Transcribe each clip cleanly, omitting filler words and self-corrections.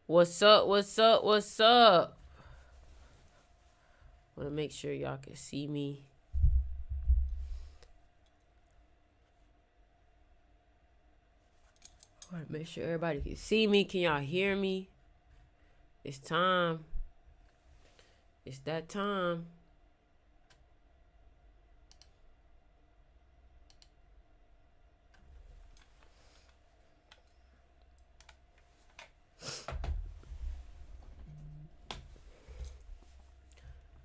What's up? What's up? What's up? Want to make sure y'all can see me. Want to make sure everybody can see me. Can y'all hear me? It's time. It's that time.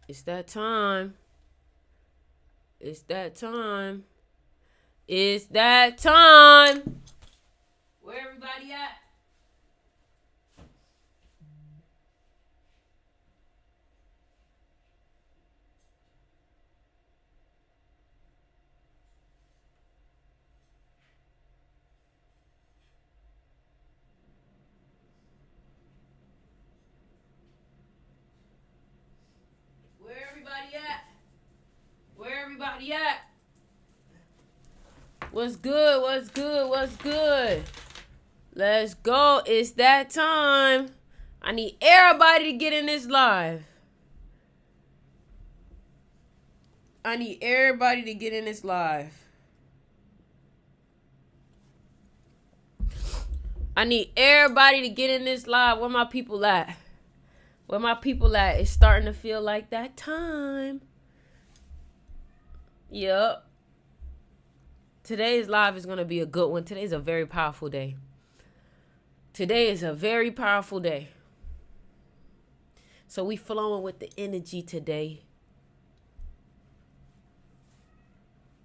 It's that time. It's that time. It's that time. Where everybody at? Where everybody at? Where everybody at? What's good? What's good? What's good? Let's go. It's that time. I need everybody to get in this live. I need everybody to get in this live. I need everybody to get in this live. Where my people at? Where my people at? It's starting to feel like that time. Yup. Today's live is going to be a good one. Today's a very powerful day. Today is a very powerful day. So we flowing with the energy today.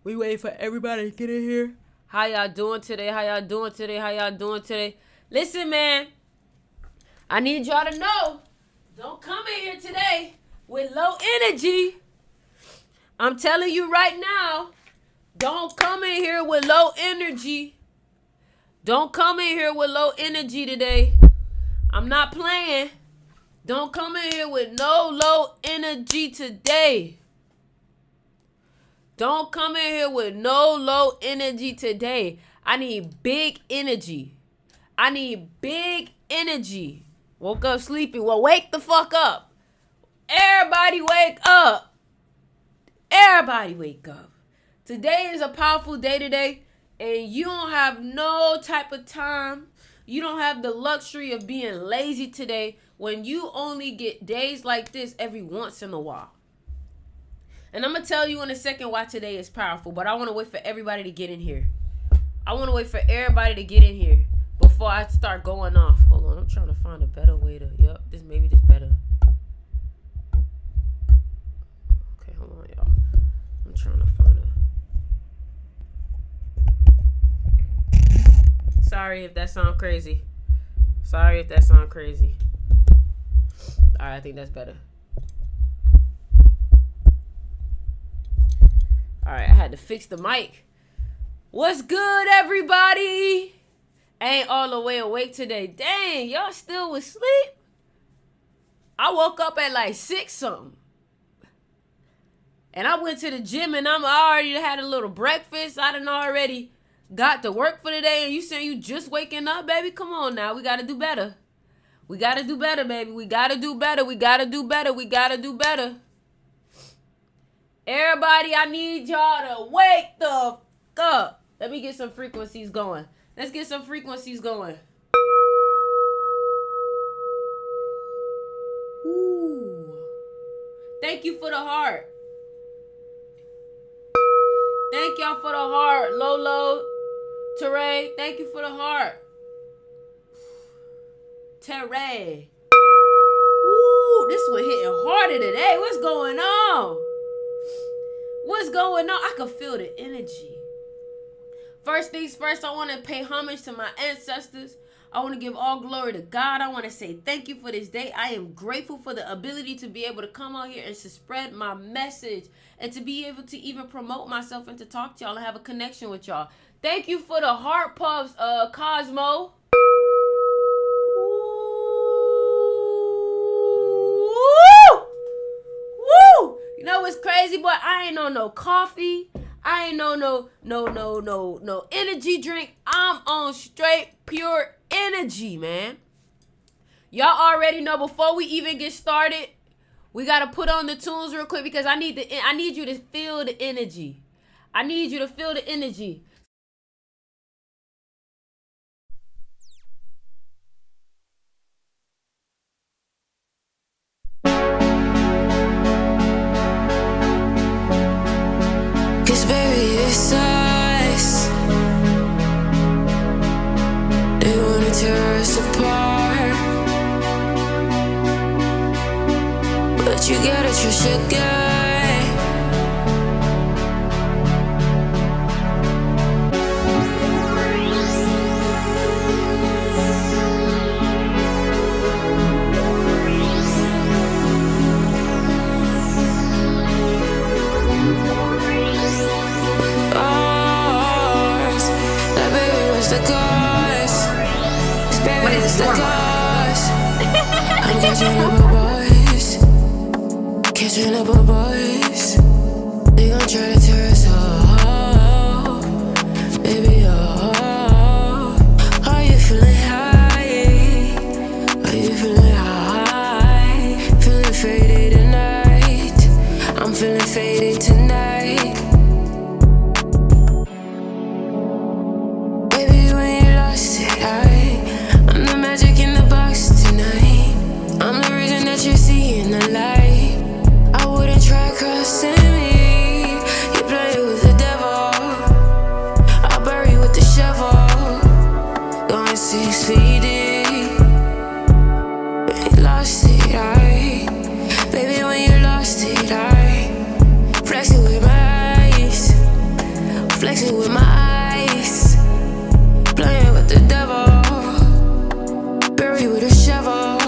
We waiting for everybody to get in here. How y'all doing today? How y'all doing today? How y'all doing today? Listen, man. I need y'all to know. Don't come in here today with low energy. I'm telling you right now. Don't come in here with low energy. Don't come in here with low energy today. I'm not playing. Don't come in here with no low energy today. Don't come in here with no low energy today. I need big energy. I need big energy. Woke up sleepy. Well, wake the fuck up. Everybody wake up. Everybody wake up. Today is a powerful day today. And you don't have no type of time. You don't have the luxury of being lazy today when you only get days like this every once in a while. And I'm going to tell you in a second why today is powerful. But I want to wait for everybody to get in here. I want to wait for everybody to get in here before I start going off. Hold on. I'm trying to find a better way to. Yep. Maybe this better. Okay. Hold on, y'all. I'm trying to find a. Sorry if that sounds crazy. Sorry if that sounds crazy. All right. I think that's better. All right, I had to fix the mic. What's good, everybody? Ain't all the way awake today. Dang, y'all still was sleep? I woke up at like 6 something. And I went to the gym and I already had a little breakfast. I done already got to work for the day. And you saying you just waking up, baby? Come on now. We got to do better. We got to do better, baby. We got to do better. We got to do better. We got to do better. Everybody, I need y'all to wake the fuck up. Let me get some frequencies going. Let's get some frequencies going. Ooh. Thank you for the heart. Thank y'all for the heart. Lolo, Teray, thank you for the heart. Teray. Ooh, this one hitting harder today. What's going on? What's going on? I can feel the energy. First things first, I want to pay homage to my ancestors. I want to give all glory to God. I want to say thank you for this day. I am grateful for the ability to be able to come out here and to spread my message and to be able to even promote myself and to talk to y'all and have a connection with y'all. Thank you for the heart puffs, Cosmo. You know what's crazy, boy? I ain't on no coffee. I ain't on no energy drink. I'm on straight pure energy, man. Y'all already know, before we even get started, we gotta put on the tunes real quick because I need you to feel the energy. I need you to feel the energy. Cause baby, it's us. They wanna tear us apart, but you gotta trust your gut. Ours, like baby, what's the cost? 'Cause baby, what's the cost? I'm catching up with boys, catching up with boys. They gon' try to tear us all, baby, oh. Are you feeling high? Are you feeling high? Feeling faded tonight. I'm feeling faded tonight. Baby, when you lost it, I'm the magic in the box tonight. I'm the reason that you're seeing the light. I wouldn't try crossing me. You play with the devil, I'll bury you with the shovel. Going 6 feet deep. When you lost it, baby, when you lost it, flex it with my eyes, flex it with my eyes. Playing with the devil, bury with a shovel.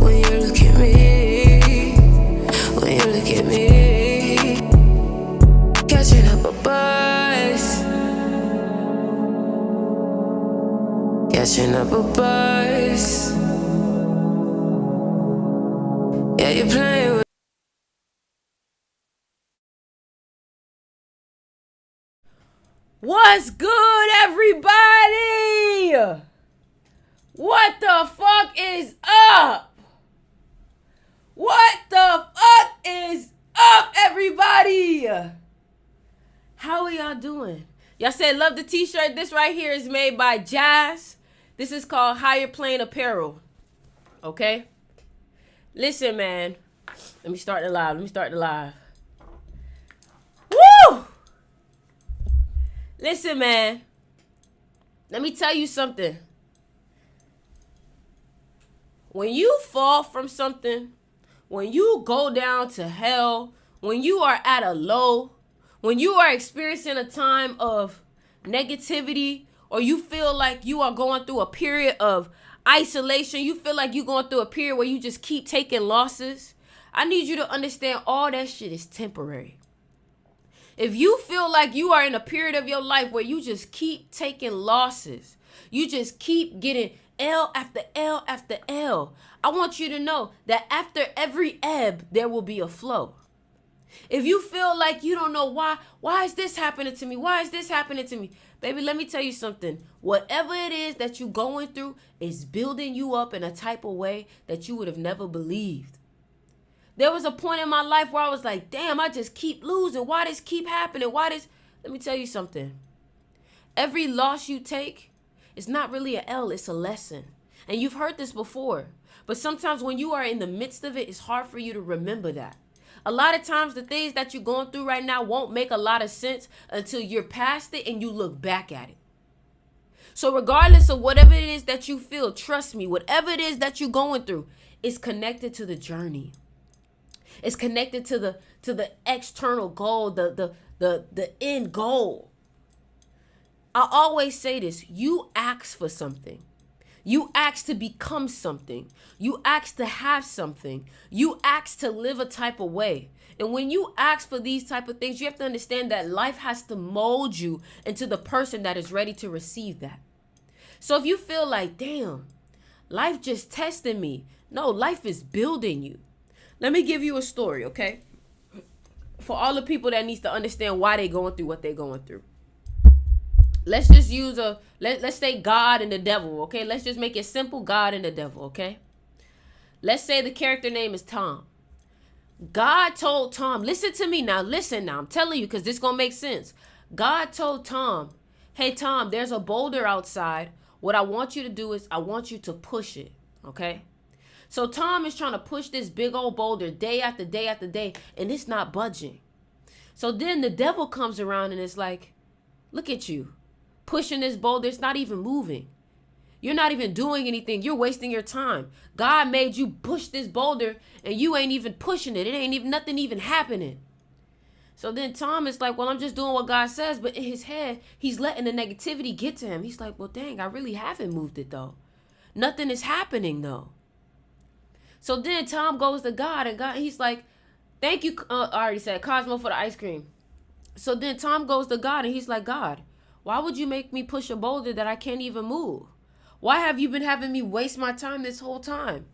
When you look at me, when you look at me, catching up a buzz, catching up a buzz. Yeah, you're playing with. What's good, everybody? What the fuck is up? What the fuck is up, everybody? How are y'all doing? Y'all said love the t-shirt. This right here is made by Jazz. This is called Higher Plane Apparel. Okay? Listen, man. Let me start the live. Woo! Listen, man. Let me tell you something. When you fall from something, when you go down to hell, when you are at a low, when you are experiencing a time of negativity, or you feel like you are going through a period of isolation, you feel like you're going through a period where you just keep taking losses, I need you to understand all that shit is temporary. If you feel like you are in a period of your life where you just keep taking losses, you just keep getting L after L after L, I want you to know that after every ebb, there will be a flow. If you feel like you don't know why is this happening to me? Why is this happening to me? Baby, let me tell you something. Whatever it is that you're going through is building you up in a type of way that you would have never believed. There was a point in my life where I was like, damn, I just keep losing. Why does keep happening? Let me tell you something. Every loss you take is not really an L, it's a lesson. And you've heard this before. But sometimes when you are in the midst of it, it's hard for you to remember that. A lot of times the things that you're going through right now won't make a lot of sense until you're past it and you look back at it. So regardless of whatever it is that you feel, trust me, whatever it is that you're going through is connected to the journey. It's connected to the external goal, the end goal. I always say this, you ask for something. You ask to become something. You ask to have something. You ask to live a type of way. And when you ask for these type of things, you have to understand that life has to mold you into the person that is ready to receive that. So if you feel like, damn, life just tested me. No, life is building you. Let me give you a story, okay? For all the people that needs to understand why they're going through what they're going through. let's just use let's say God and the devil, okay? Let's just make it simple, God and the devil, okay? Let's say the character name is Tom. God told Tom, listen to me now, I'm telling you, because this gonna make sense. God told Tom, hey Tom, there's a boulder outside. What I want you to do is I want you to push it, okay? So Tom is trying to push this big old boulder day after day after day, and it's not budging. So then the devil comes around and it's like, look at you, pushing this boulder, it's not even moving. You're not even doing anything. You're wasting your time. God made you push this boulder and you ain't even pushing it. It ain't even nothing even happening. So then Tom is like, well, I'm just doing what God says. But in his head, he's letting the negativity get to him. He's like, well, dang, I really haven't moved it though. Nothing is happening though. So then Tom goes to God and God, he's like, thank you. I already said Cosmo for the ice cream. So then Tom goes to God and he's like, God, why would you make me push a boulder that I can't even move? Why have you been having me waste my time this whole time?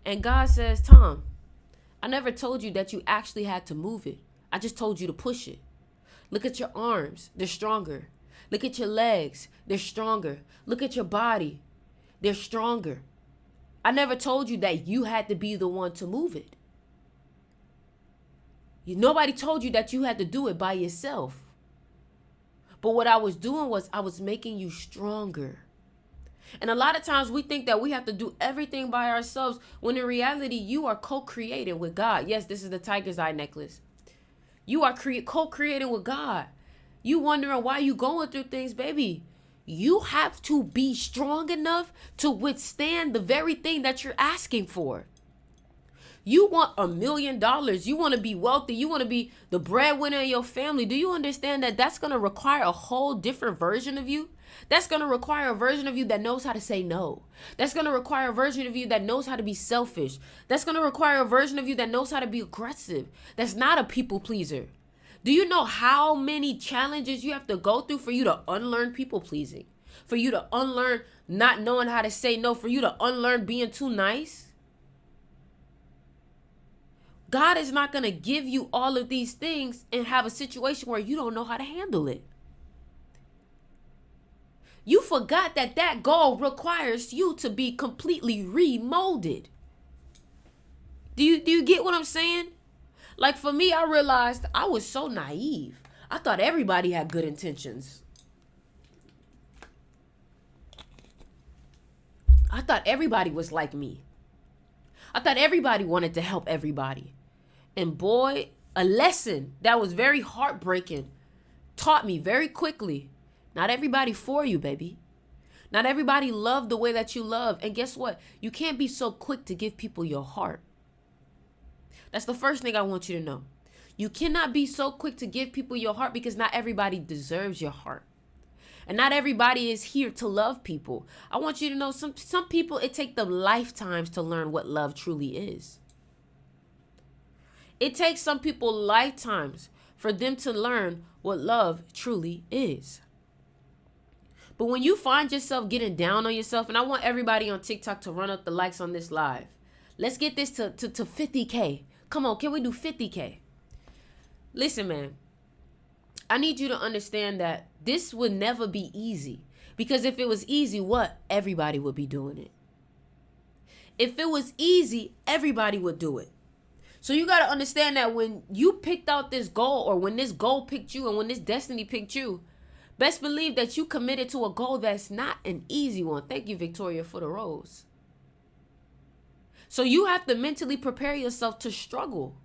And God says, Tom, I never told you that you actually had to move it. I just told you to push it. Look at your arms. They're stronger. Look at your legs. They're stronger. Look at your body. They're stronger. I never told you that you had to be the one to move it. Nobody told you that you had to do it by yourself. But what I was doing was I was making you stronger. And a lot of times we think that we have to do everything by ourselves when in reality you are co-creating with God. Yes, this is the tiger's eye necklace. You are co-creating with God. You wondering why you going through things, baby. You have to be strong enough to withstand the very thing that you're asking for. You want $1 million. You want to be wealthy. You want to be the breadwinner in your family. Do you understand that that's going to require a whole different version of you? That's going to require a version of you that knows how to say no. That's going to require a version of you that knows how to be selfish. That's going to require a version of you that knows how to be aggressive. That's not a people pleaser. Do you know how many challenges you have to go through for you to unlearn people pleasing? For you to unlearn not knowing how to say no? For you to unlearn being too nice? God is not going to give you all of these things and have a situation where you don't know how to handle it. You forgot that that goal requires you to be completely remolded. Do you get what I'm saying? Like for me, I realized I was so naive. I thought everybody had good intentions. I thought everybody was like me. I thought everybody wanted to help everybody. And boy, a lesson that was very heartbreaking taught me very quickly. Not everybody for you, baby. Not everybody loved the way that you love. And guess what? You can't be so quick to give people your heart. That's the first thing I want you to know. You cannot be so quick to give people your heart because not everybody deserves your heart. And not everybody is here to love people. I want you to know some people, it takes them lifetimes to learn what love truly is. It takes some people lifetimes for them to learn what love truly is. But when you find yourself getting down on yourself, and I want everybody on TikTok to run up the likes on this live. Let's get this to 50K. Come on, can we do 50K? Listen, man. I need you to understand that this would never be easy. Because if it was easy, what? Everybody would be doing it. If it was easy, everybody would do it. So you got to understand that when you picked out this goal, or when this goal picked you, and when this destiny picked you, best believe that you committed to a goal that's not an easy one. Thank you, Victoria, for the rose. So you have to mentally prepare yourself to struggle.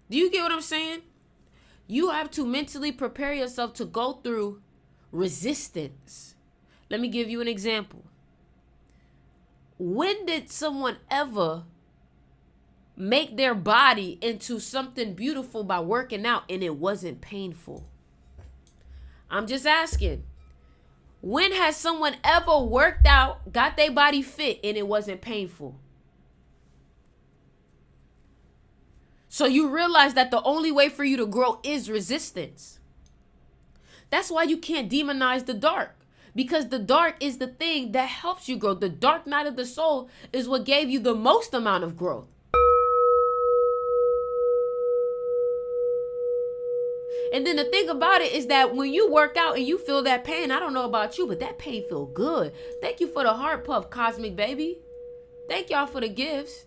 Do you get what I'm saying? You have to mentally prepare yourself to go through resistance. Let me give you an example. When did someone ever make their body into something beautiful by working out and it wasn't painful? I'm just asking. When has someone ever worked out, got their body fit, and it wasn't painful? So you realize that the only way for you to grow is resistance. That's why you can't demonize the dark. Because the dark is the thing that helps you grow. The dark night of the soul is what gave you the most amount of growth. And then the thing about it is that when you work out and you feel that pain, I don't know about you, but that pain feel good. Thank you for the heart puff, Cosmic Baby. Thank y'all for the gifts.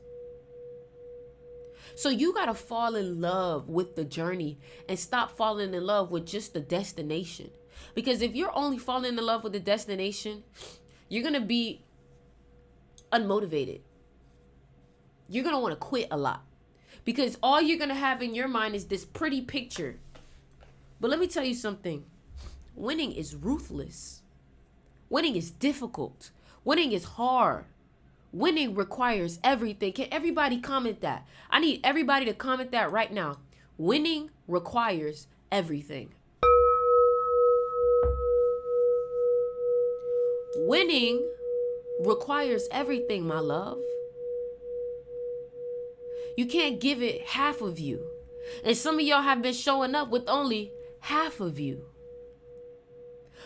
So you got to fall in love with the journey and stop falling in love with just the destination. Because if you're only falling in love with the destination, you're going to be unmotivated. You're going to want to quit a lot. Because all you're going to have in your mind is this pretty picture. But let me tell you something. Winning is ruthless. Winning is difficult. Winning is hard. Winning requires everything. Can everybody comment that? I need everybody to comment that right now. Winning requires everything. Winning requires everything, my love. You can't give it half of you. And some of y'all have been showing up with only half of you.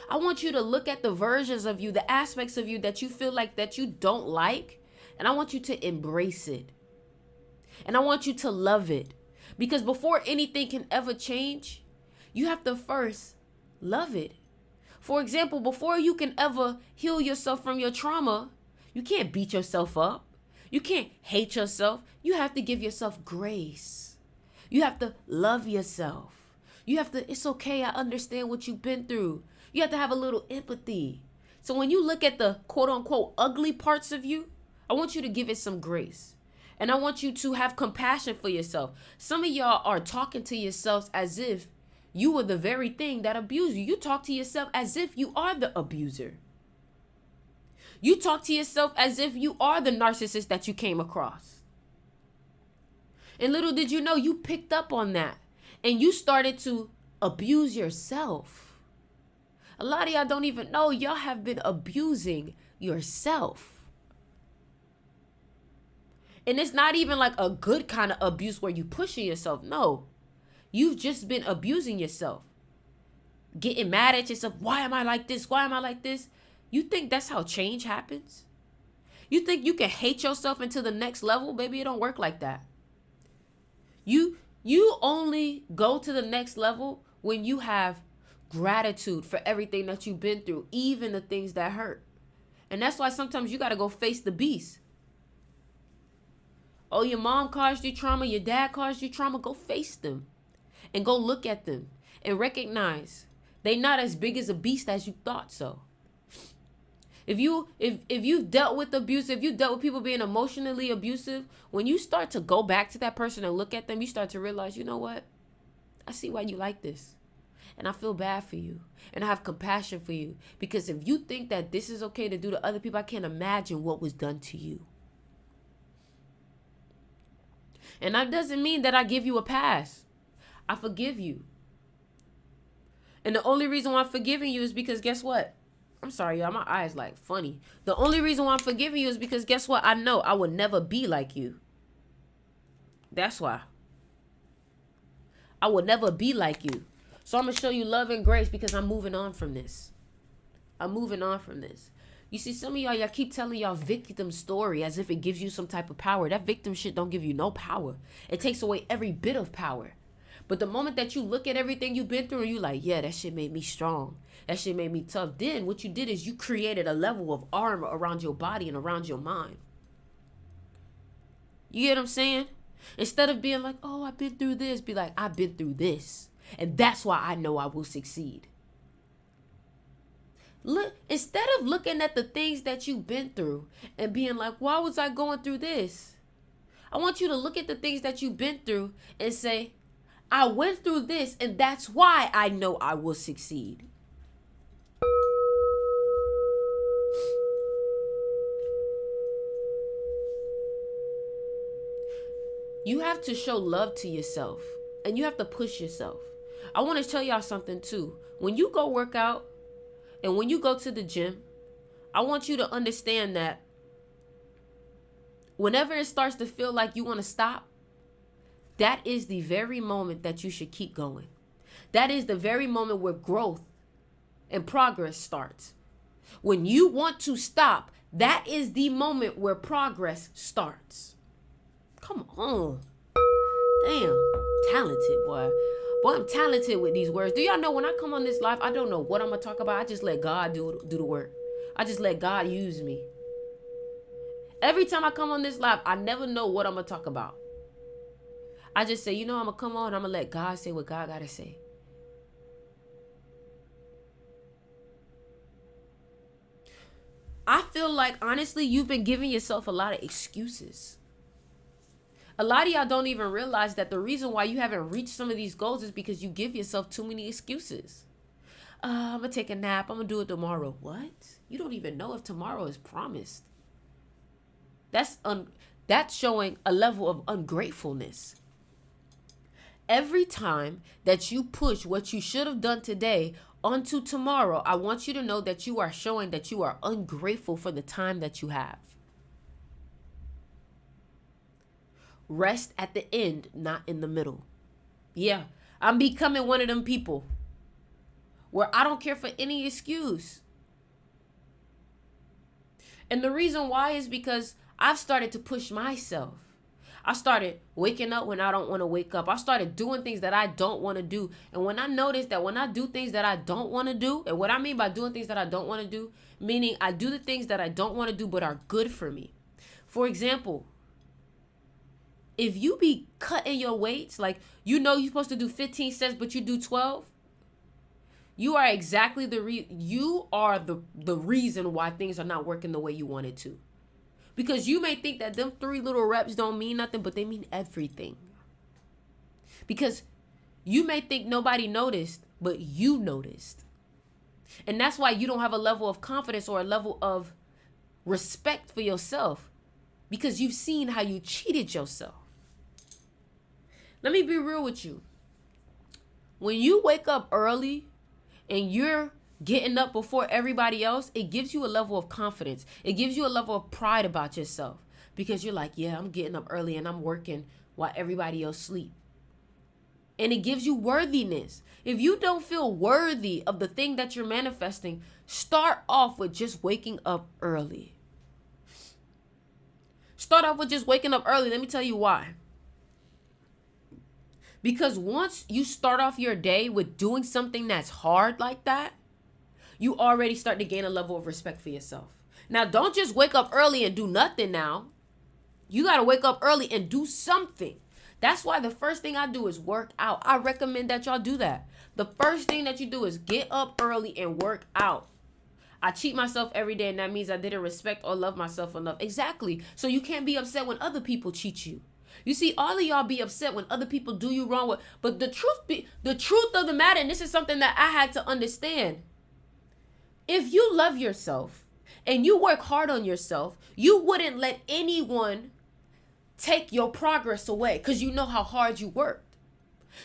I want you to look at the versions of you, the aspects of you that you feel like that you don't like, and I want you to embrace it. And I want you to love it. Because before anything can ever change, you have to first love it. For example, before you can ever heal yourself from your trauma, you can't beat yourself up. You can't hate yourself. You have to give yourself grace. You have to love yourself. You have to, it's okay, I understand what you've been through. You have to have a little empathy. So when you look at the quote unquote ugly parts of you, I want you to give it some grace. And I want you to have compassion for yourself. Some of y'all are talking to yourselves as if you were the very thing that abused you. You talk to yourself as if you are the abuser. You talk to yourself as if you are the narcissist that you came across. And little did you know, you picked up on that. And you started to abuse yourself. A lot of y'all don't even know y'all have been abusing yourself. And it's not even like a good kind of abuse where you pushing yourself. No, you've just been abusing yourself. Getting mad at yourself. Why am I like this? Why am I like this? You think that's how change happens? You think you can hate yourself into the next level? Baby, it don't work like that. You only go to the next level when you have gratitude for everything that you've been through, even the things that hurt. And that's why sometimes you got to go face the beast. Oh, your mom caused you trauma, your dad caused you trauma. Go face them and go look at them and recognize they're not as big as a beast as you thought so. If you've dealt with abuse, if you dealt with people being emotionally abusive, when you start to go back to that person and look at them, you start to realize, you know what? I see why you like this. And I feel bad for you. And I have compassion for you. Because if you think that this is okay to do to other people, I can't imagine what was done to you. And that doesn't mean that I give you a pass. I forgive you. And the only reason why I'm forgiving you is because guess what? I'm sorry, y'all. My eyes like funny. The only reason why I'm forgiving you is because guess what? I know I would never be like you. That's why. I would never be like you. So I'm going to show you love and grace because I'm moving on from this. I'm moving on from this. You see, some of y'all keep telling y'all victim story as if it gives you some type of power. That victim shit don't give you no power. It takes away every bit of power. But the moment that you look at everything you've been through and you like, yeah, that shit made me strong. That shit made me tough. Then what you did is you created a level of armor around your body and around your mind. You get what I'm saying? Instead of being like, oh, I've been through this, be like, I've been through this. And that's why I know I will succeed. Look, instead of looking at the things that you've been through and being like, why was I going through this? I want you to look at the things that you've been through and say, I went through this and that's why I know I will succeed. You have to show love to yourself and you have to push yourself. I want to tell y'all something too. When you go work out and when you go to the gym, I want you to understand that whenever it starts to feel like you want to stop, that is the very moment that you should keep going. That is the very moment where growth and progress starts. When you want to stop, that is the moment where progress starts. Come on. Damn. Talented, boy. Boy, I'm talented with these words. Do y'all know when I come on this live, I don't know what I'm going to talk about. I just let God do the work. I just let God use me. Every time I come on this live, I never know what I'm going to talk about. I just say, I'm going to come on. I'm going to let God say what God got to say. I feel like, honestly, you've been giving yourself a lot of excuses. A lot of y'all don't even realize that the reason why you haven't reached some of these goals is because you give yourself too many excuses. I'm going to take a nap. I'm going to do it tomorrow. What? You don't even know if tomorrow is promised. That's showing a level of ungratefulness. Every time that you push what you should have done today onto tomorrow, I want you to know that you are showing that you are ungrateful for the time that you have. Rest at the end, not in the middle. Yeah, I'm becoming one of them people where I don't care for any excuse. And the reason why is because I've started to push myself. I started waking up when I don't want to wake up. I started doing things that I don't want to do. And when I notice that when I do things that I don't want to do, and what I mean by doing things that I don't want to do, meaning I do the things that I don't want to do but are good for me. For example, if you be cutting your weights, like you're supposed to do 15 sets but you do 12, you are exactly the reason why things are not working the way you want it to. Because you may think that them 3 little reps don't mean nothing, but they mean everything. Because you may think nobody noticed, but you noticed. And that's why you don't have a level of confidence or a level of respect for yourself. Because you've seen how you cheated yourself. Let me be real with you. When you wake up early and you're getting up before everybody else, it gives you a level of confidence. It gives you a level of pride about yourself because you're like, yeah, I'm getting up early and I'm working while everybody else sleep. And it gives you worthiness. If you don't feel worthy of the thing that you're manifesting, start off with just waking up early. Start off with just waking up early. Let me tell you why. Because once you start off your day with doing something that's hard like that, you already start to gain a level of respect for yourself. Now, don't just wake up early and do nothing now. You got to wake up early and do something. That's why the first thing I do is work out. I recommend that y'all do that. The first thing that you do is get up early and work out. I cheat myself every day, and that means I didn't respect or love myself enough. Exactly. So you can't be upset when other people cheat you. You see, all of y'all be upset when other people do you wrong. But the truth of the matter, and this is something that I had to understand. If you love yourself and you work hard on yourself, you wouldn't let anyone take your progress away because you know how hard you worked.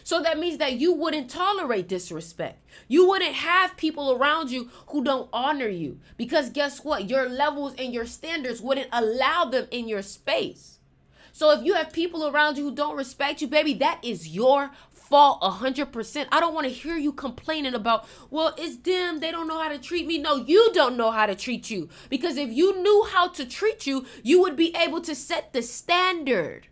So that means that you wouldn't tolerate disrespect. You wouldn't have people around you who don't honor you because guess what? Your levels and your standards wouldn't allow them in your space. So if you have people around you who don't respect you, baby, that is your fault 100%. I don't want to hear you complaining about, well, it's them. They don't know how to treat me. No, you don't know how to treat you. Because if you knew how to treat you, you would be able to set the standard.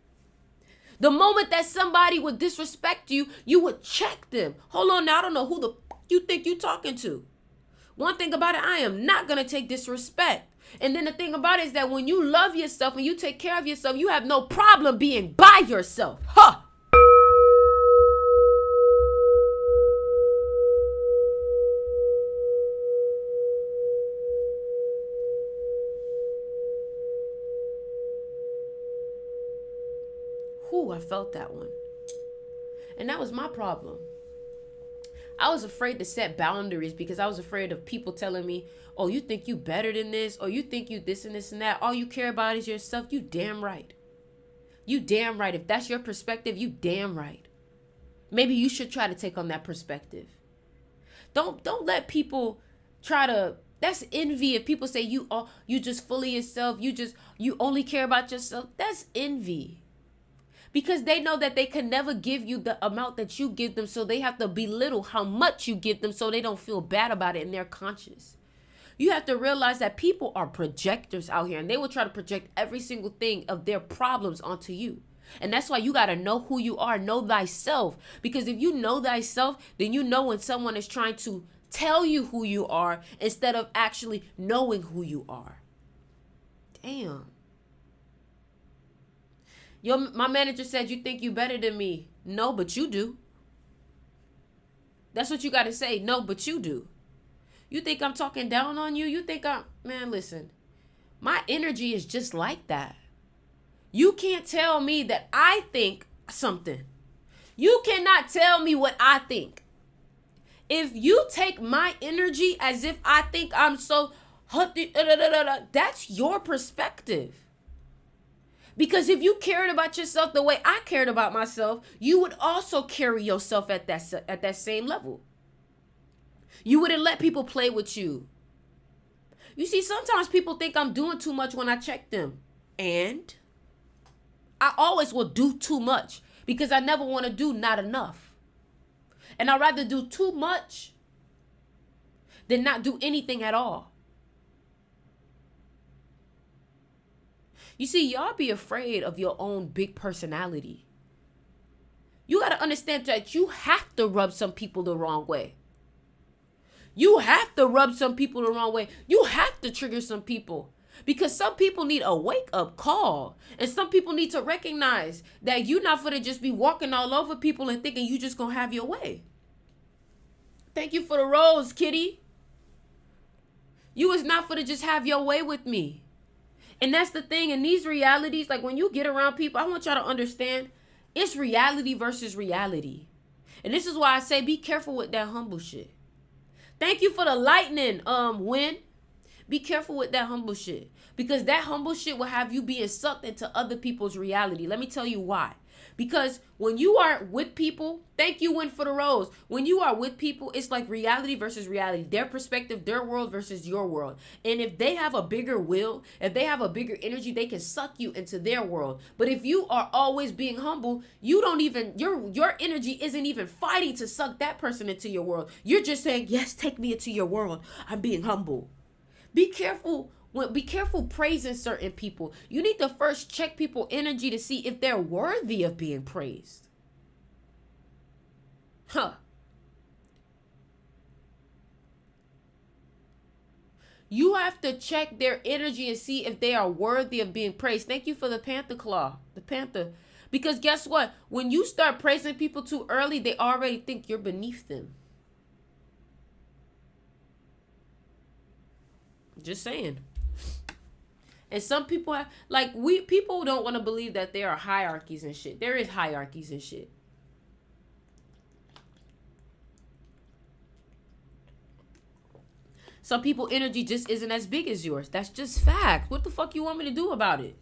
The moment that somebody would disrespect you, you would check them. Hold on now, I don't know who the you think you talking to. One thing about it, I am not going to take disrespect. And then the thing about it is that when you love yourself and you take care of yourself, you have no problem being by yourself. Huh? Whew, I felt that one. And that was my problem. I was afraid to set boundaries because I was afraid of people telling me, oh, you think you better than this? Or you think you this and this and that? All you care about is yourself. You damn right. You damn right. If that's your perspective, you damn right. Maybe you should try to take on that perspective. Don't let people try to, that's envy. If people say you just fully yourself, you only care about yourself. That's envy. Because they know that they can never give you the amount that you give them. So they have to belittle how much you give them so they don't feel bad about it and they're conscious. You have to realize that people are projectors out here and they will try to project every single thing of their problems onto you. And that's why you got to know who you are, know thyself. Because if you know thyself, then you know when someone is trying to tell you who you are instead of actually knowing who you are. Damn. My manager said, you think you better than me. No, but you do. That's what you got to say. No, but you do. You think I'm talking down on you? You think man, listen. My energy is just like that. You can't tell me that I think something. You cannot tell me what I think. If you take my energy as if I think I'm so, that's your perspective. Because if you cared about yourself the way I cared about myself, you would also carry yourself at that same level. You wouldn't let people play with you. You see, sometimes people think I'm doing too much when I check them. And I always will do too much because I never want to do not enough. And I'd rather do too much than not do anything at all. You see, y'all be afraid of your own big personality. You got to understand that you have to rub some people the wrong way. You have to rub some people the wrong way. You have to trigger some people. Because some people need a wake-up call. And some people need to recognize that you're not going to just be walking all over people and thinking you just going to have your way. Thank you for the rose, kitty. You is not going to just have your way with me. And that's the thing. In these realities, like when you get around people, I want y'all to understand, it's reality versus reality. And this is why I say be careful with that humble shit. Thank you for the lightning, Win. Be careful with that humble shit. Because that humble shit will have you being sucked into other people's reality. Let me tell you why. Because when you are with people, thank you, Win, for the rose. When you are with people, it's like reality versus reality. Their perspective, their world versus your world. And if they have a bigger will, if they have a bigger energy, they can suck you into their world. But if you are always being humble, you don't even, your energy isn't even fighting to suck that person into your world. You're just saying, yes, take me into your world. I'm being humble. Be careful. Be careful praising certain people. You need to first check people's energy to see if they're worthy of being praised. You have to check their energy and see if they are worthy of being praised. Thank you for the Panther Claw. The Panther. Because guess what? When you start praising people too early, they already think you're beneath them. Just saying. And some people have, people don't want to believe that there are hierarchies and shit. There is hierarchies and shit. Some people energy just isn't as big as yours. That's just fact. What the fuck you want me to do about it?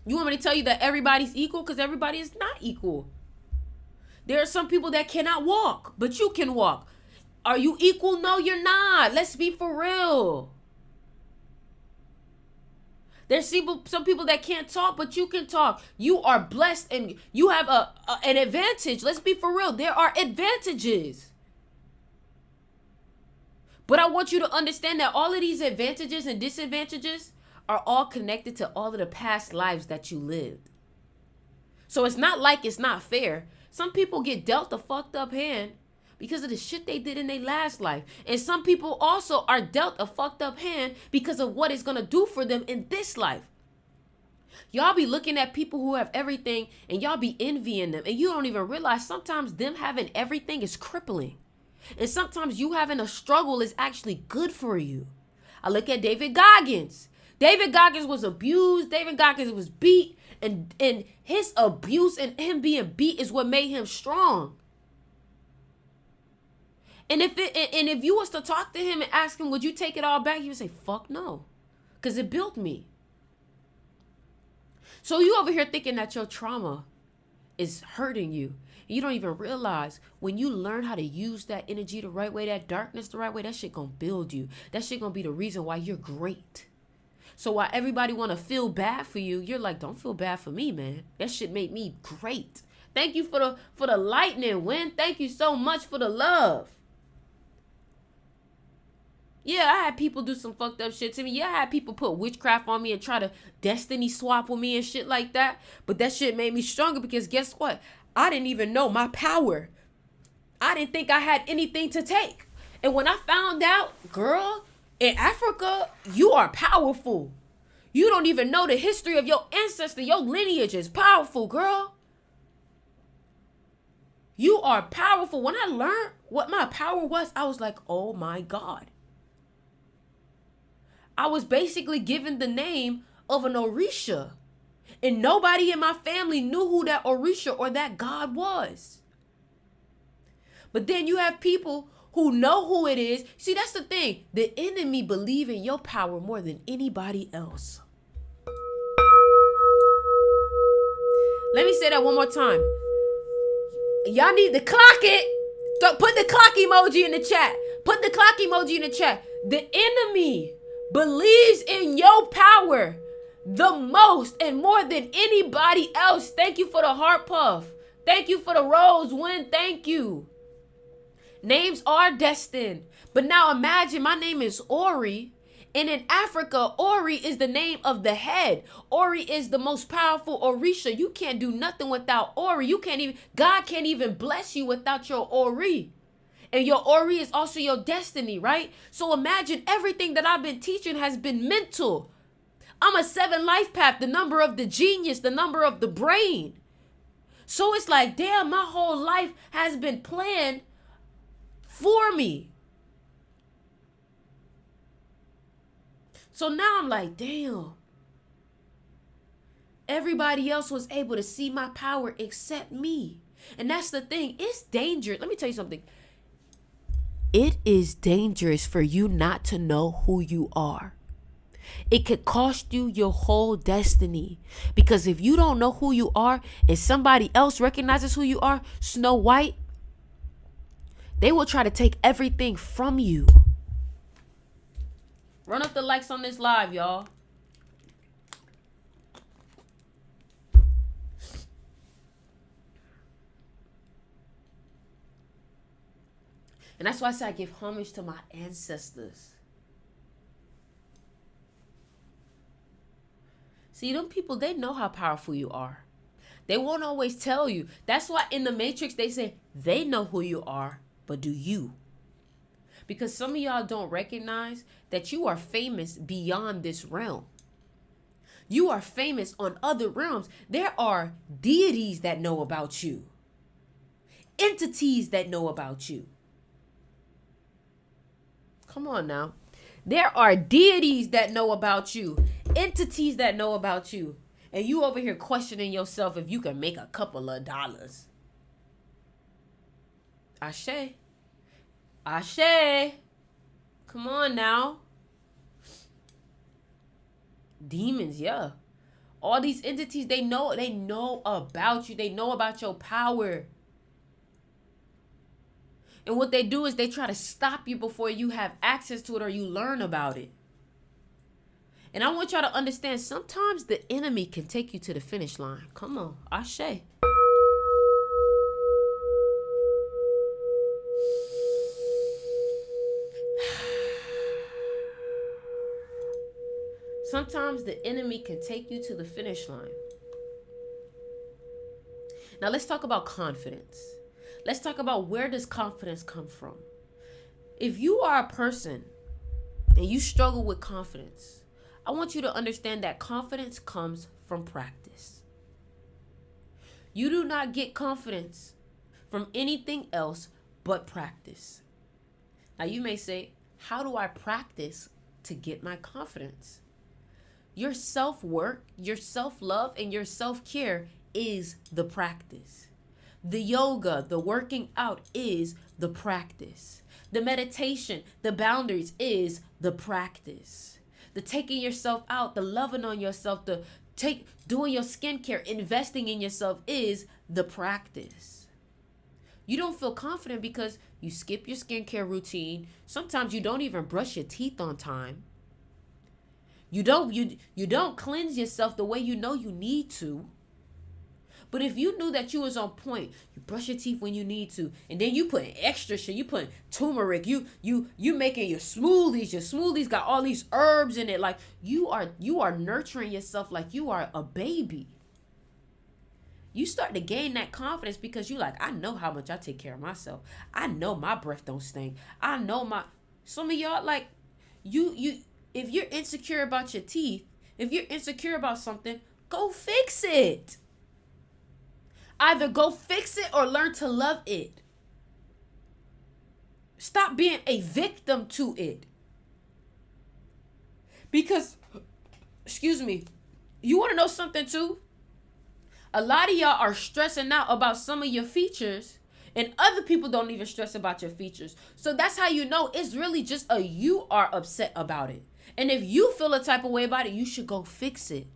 You want me to tell you that everybody's equal? Because everybody is not equal. There are some people that cannot walk, but you can walk. Are you equal? No, you're not. Let's be for real. There's some people that can't talk, but you can talk. You are blessed and you have an advantage. Let's be for real. There are advantages. But I want you to understand that all of these advantages and disadvantages are all connected to all of the past lives that you lived. So it's not like it's not fair. Some people get dealt a fucked up hand because of the shit they did in their last life. And some people also are dealt a fucked up hand because of what it's going to do for them in this life. Y'all be looking at people who have everything and y'all be envying them. And you don't even realize sometimes them having everything is crippling. And sometimes you having a struggle is actually good for you. I look at David Goggins. David Goggins was abused. David Goggins was beat. And his abuse and him being beat is what made him strong. And if you was to talk to him and ask him, would you take it all back? He would say, fuck no. Because it built me. So you over here thinking that your trauma is hurting you. You don't even realize when you learn how to use that energy the right way, that darkness the right way, that shit gonna build you. That shit gonna be the reason why you're great. So while everybody wanna feel bad for you, you're like, don't feel bad for me, man. That shit made me great. Thank you for the lightning, Win. Thank you so much for the love. Yeah, I had people do some fucked up shit to me. Yeah, I had people put witchcraft on me and try to destiny swap with me and shit like that. But that shit made me stronger because guess what? I didn't even know my power. I didn't think I had anything to take. And when I found out, girl, in Africa, you are powerful. You don't even know the history of your ancestor. Your lineage is powerful, girl. You are powerful. When I learned what my power was, I was like, oh my God. I was basically given the name of an Orisha. And nobody in my family knew who that Orisha or that God was. But then you have people who know who it is. See, that's the thing. The enemy believe in your power more than anybody else. Let me say that one more time. Y'all need to clock it. Put the clock emoji in the chat. Put the clock emoji in the chat. The enemy believes in your power the most and more than anybody else. Thank you for the heart puff. Thank you for the rose win. Thank you. Names are destined. But now imagine my name is Ori. And in Africa, Ori is the name of the head. Ori is the most powerful Orisha. You can't do nothing without Ori. God can't even bless you without your Ori. And your Ori is also your destiny, right? So imagine everything that I've been teaching has been mental. I'm a 7 life path, the number of the genius, the number of the brain. So it's like, damn, my whole life has been planned for me. So now I'm like, damn. Everybody else was able to see my power except me. And that's the thing. It's dangerous. Let me tell you something. It is dangerous for you not to know who you are. It could cost you your whole destiny. Because if you don't know who you are and somebody else recognizes who you are, Snow White, they will try to take everything from you. Run up the likes on this live, y'all. And that's why I say I give homage to my ancestors. See, them people, they know how powerful you are. They won't always tell you. That's why in the Matrix, they say they know who you are, but do you? Because some of y'all don't recognize that you are famous beyond this realm. You are famous on other realms. There are deities that know about you. Entities that know about you. Come on now. There are deities that know about you. Entities that know about you. And you over here questioning yourself if you can make a couple of dollars. Ashe. Ashe. Come on now. Demons, yeah. All these entities, they know about you. They know about your power. And what they do is they try to stop you before you have access to it or you learn about it. And I want y'all to understand, sometimes the enemy can take you to the finish line. Come on, Ashe. Sometimes the enemy can take you to the finish line. Now let's talk about confidence. Let's talk about, where does confidence come from? If you are a person and you struggle with confidence, I want you to understand that confidence comes from practice. You do not get confidence from anything else but practice. Now you may say, how do I practice to get my confidence? Your self-work, your self-love, and your self-care is the practice. The yoga, the working out is the practice. The meditation, the boundaries is the practice. The taking yourself out, the loving on yourself, doing your skincare, investing in yourself is the practice. You don't feel confident because you skip your skincare routine. Sometimes you don't even brush your teeth on time. You don't cleanse yourself the way you know you need to. But if you knew that you was on point, you brush your teeth when you need to, and then you put extra shit. You put turmeric. You making your smoothies. Your smoothies got all these herbs in it. Like you are nurturing yourself like you are a baby. You start to gain that confidence because you like, I know how much I take care of myself. I know my breath don't stink. I know my. Some of y'all like, you if you're insecure about your teeth, if you're insecure about something, go fix it. Either go fix it or learn to love it. Stop being a victim to it. Because, excuse me, you want to know something too? A lot of y'all are stressing out about some of your features, and other people don't even stress about your features. So that's how you know it's really just you are upset about it. And if you feel a type of way about it, you should go fix it.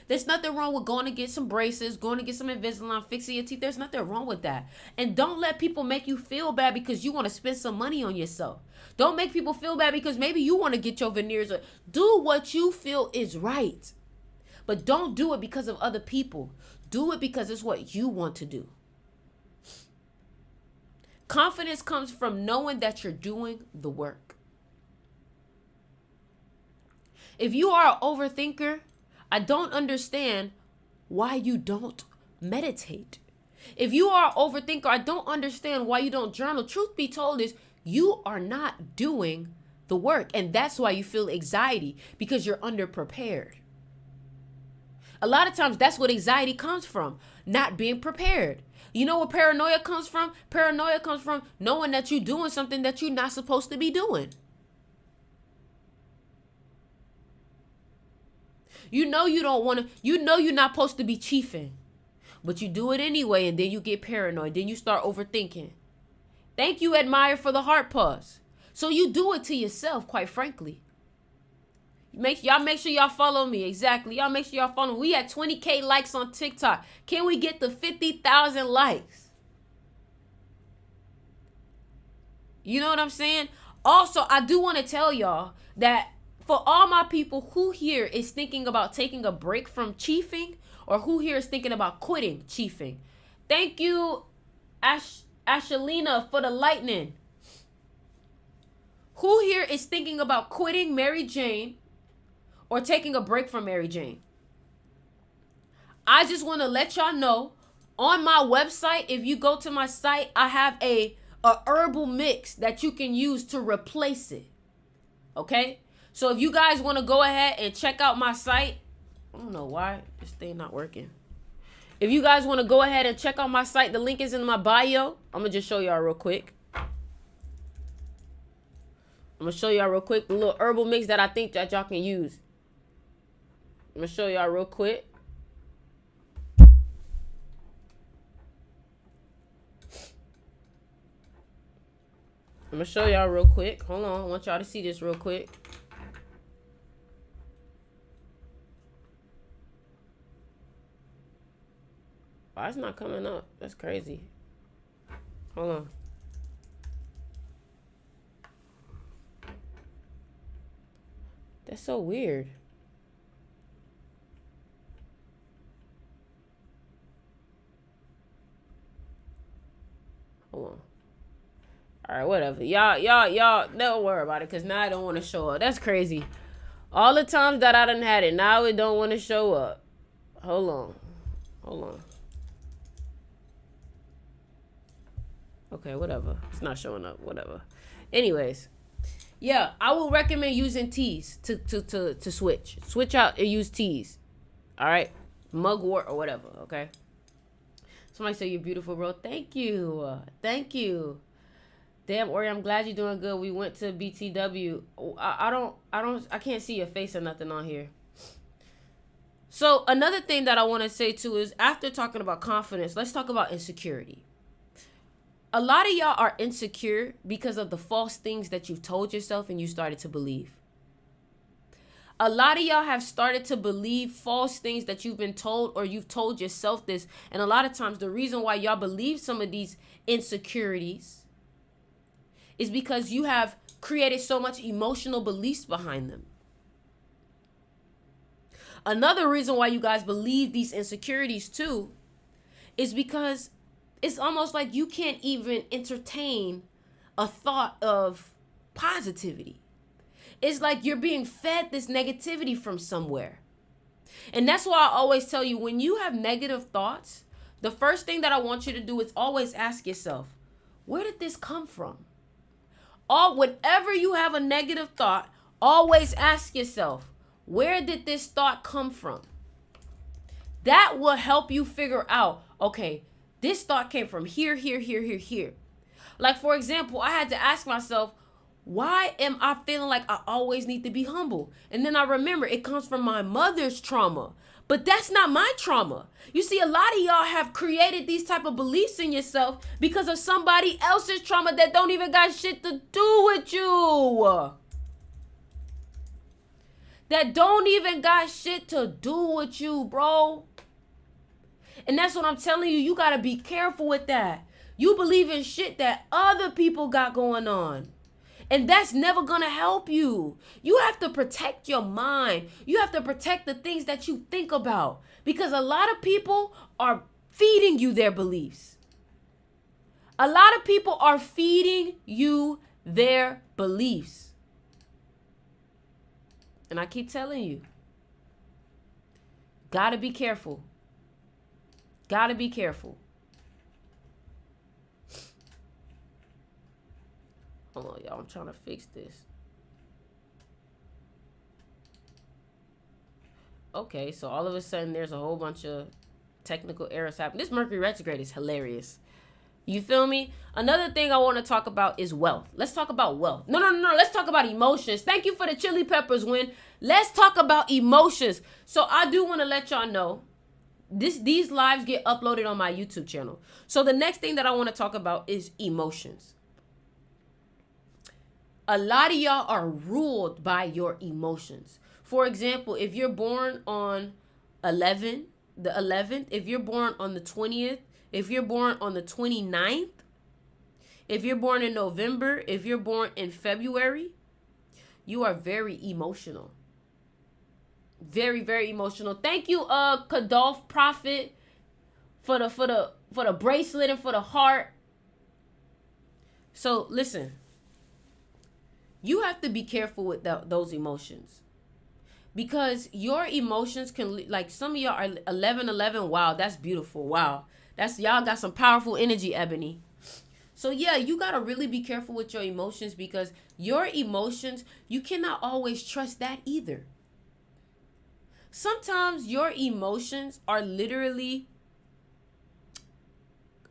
There's nothing wrong with going to get some braces, going to get some Invisalign, fixing your teeth. There's nothing wrong with that. And don't let people make you feel bad because you want to spend some money on yourself. Don't make people feel bad because maybe you want to get your veneers. Do what you feel is right. But don't do it because of other people. Do it because it's what you want to do. Confidence comes from knowing that you're doing the work. If you are an overthinker, I don't understand why you don't meditate. If you are an overthinker, I don't understand why you don't journal. Truth be told is you are not doing the work. And that's why you feel anxiety, because you're underprepared. A lot of times that's what anxiety comes from, not being prepared. You know where paranoia comes from? Paranoia comes from knowing that you're doing something that you're not supposed to be doing. You know you don't want to, you know you're not supposed to be chiefing, but you do it anyway, and then you get paranoid. Then you start overthinking. Thank you, Admire, for the heart pause. So you do it to yourself, quite frankly. Make sure y'all follow me. Exactly. Y'all make sure y'all follow me. We had 20K likes on TikTok. Can we get the 50,000 likes? You know what I'm saying? Also, I do want to tell y'all that for all my people who here is thinking about taking a break from chiefing, or who here is thinking about quitting chiefing, thank you, Ashelina, for the lightning. Who here is thinking about quitting Mary Jane or taking a break from Mary Jane? I just want to let y'all know, on my website, if you go to my site, I have a herbal mix that you can use to replace it. Okay? So if you guys want to go ahead and check out my site, I don't know why this thing not working. If you guys want to go ahead and check out my site, the link is in my bio. I'm going to just show y'all real quick. I'm going to show y'all real quick the little herbal mix that I think that y'all can use. I'm going to show y'all real quick. I'm going to show y'all real quick. Hold on. I want y'all to see this real quick. Why it's not coming up? That's crazy. Hold on. That's so weird. Hold on. All right, whatever. Y'all, don't worry about it, because now I don't want to show up. That's crazy. All the times that I done had it, now it don't want to show up. Hold on. Okay, whatever. It's not showing up. Whatever. Anyways, yeah, I will recommend using teas to switch. Switch out and use teas. All right, mugwort or whatever. Okay. Somebody say you're beautiful, bro. Thank you. Thank you. Damn, Ori, I'm glad you're doing good. We went to BTW. I can't see your face or nothing on here. So another thing that I want to say too is, after talking about confidence, let's talk about insecurity. A lot of y'all are insecure because of the false things that you've told yourself and you started to believe. A lot of y'all have started to believe false things that you've been told, or you've told yourself this. And a lot of times the reason why y'all believe some of these insecurities is because you have created so much emotional beliefs behind them. Another reason why you guys believe these insecurities too is because it's almost like you can't even entertain a thought of positivity. It's like you're being fed this negativity from somewhere. And that's why I always tell you, when you have negative thoughts, the first thing that I want you to do is always ask yourself, where did this come from? Whenever you have a negative thought, always ask yourself, where did this thought come from? That will help you figure out, okay, this thought came from here, here, here, here, here. Like, for example, I had to ask myself, why am I feeling like I always need to be humble? And then I remember it comes from my mother's trauma. But that's not my trauma. You see, a lot of y'all have created these type of beliefs in yourself because of somebody else's trauma that don't even got shit to do with you. That don't even got shit to do with you, bro. And that's what I'm telling you. You got to be careful with that. You believe in shit that other people got going on. And that's never going to help you. You have to protect your mind. You have to protect the things that you think about. Because a lot of people are feeding you their beliefs. A lot of people are feeding you their beliefs. And I keep telling you, gotta be careful. Gotta be careful. Hold on, y'all. I'm trying to fix this. Okay, so all of a sudden there's a whole bunch of technical errors happening. This Mercury retrograde is hilarious. You feel me? Another thing I want to talk about is wealth. Let's talk about wealth. No. Let's talk about emotions. Thank you for the chili peppers, Win. Let's talk about emotions. So I do want to let y'all know these lives get uploaded on my YouTube channel. So the next thing that I want to talk about is emotions. A lot of y'all are ruled by your emotions. For example, if you're born on the 11th, if you're born on the 20th, if you're born on the 29th, if you're born in November, if you're born in February, you are very emotional. Very, very emotional. Thank you, Kadolf Prophet, for the bracelet and for the heart. So listen, you have to be careful with those emotions. Because your emotions can, like some of y'all are 11-11. Wow, that's beautiful. Wow. Y'all got some powerful energy, Ebony. So yeah, you got to really be careful with your emotions, because your emotions, you cannot always trust that either. Sometimes your emotions are literally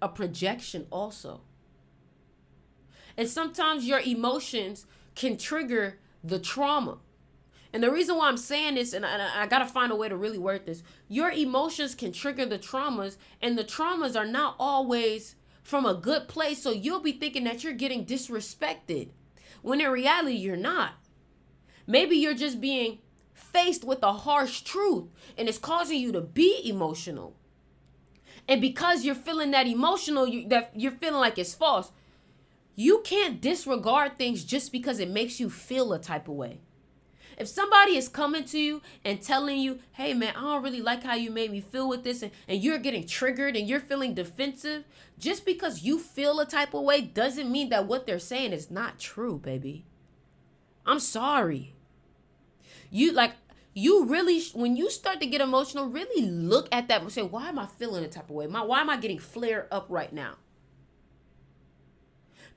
a projection also. And sometimes your emotions can trigger the trauma. And the reason why I'm saying this, and I got to find a way to really word this, your emotions can trigger the traumas, and the traumas are not always from a good place. So you'll be thinking that you're getting disrespected, when in reality, you're not. Maybe you're just being faced with a harsh truth, and it's causing you to be emotional. And because you're feeling that emotional, that you're feeling like it's false, you can't disregard things just because it makes you feel a type of way. If somebody is coming to you and telling you, hey man, I don't really like how you made me feel with this, and you're getting triggered and you're feeling defensive, just because you feel a type of way doesn't mean that what they're saying is not true, baby. I'm sorry. You really, when you start to get emotional, really look at that and say, why am I feeling a type of way? Why am I getting flared up right now?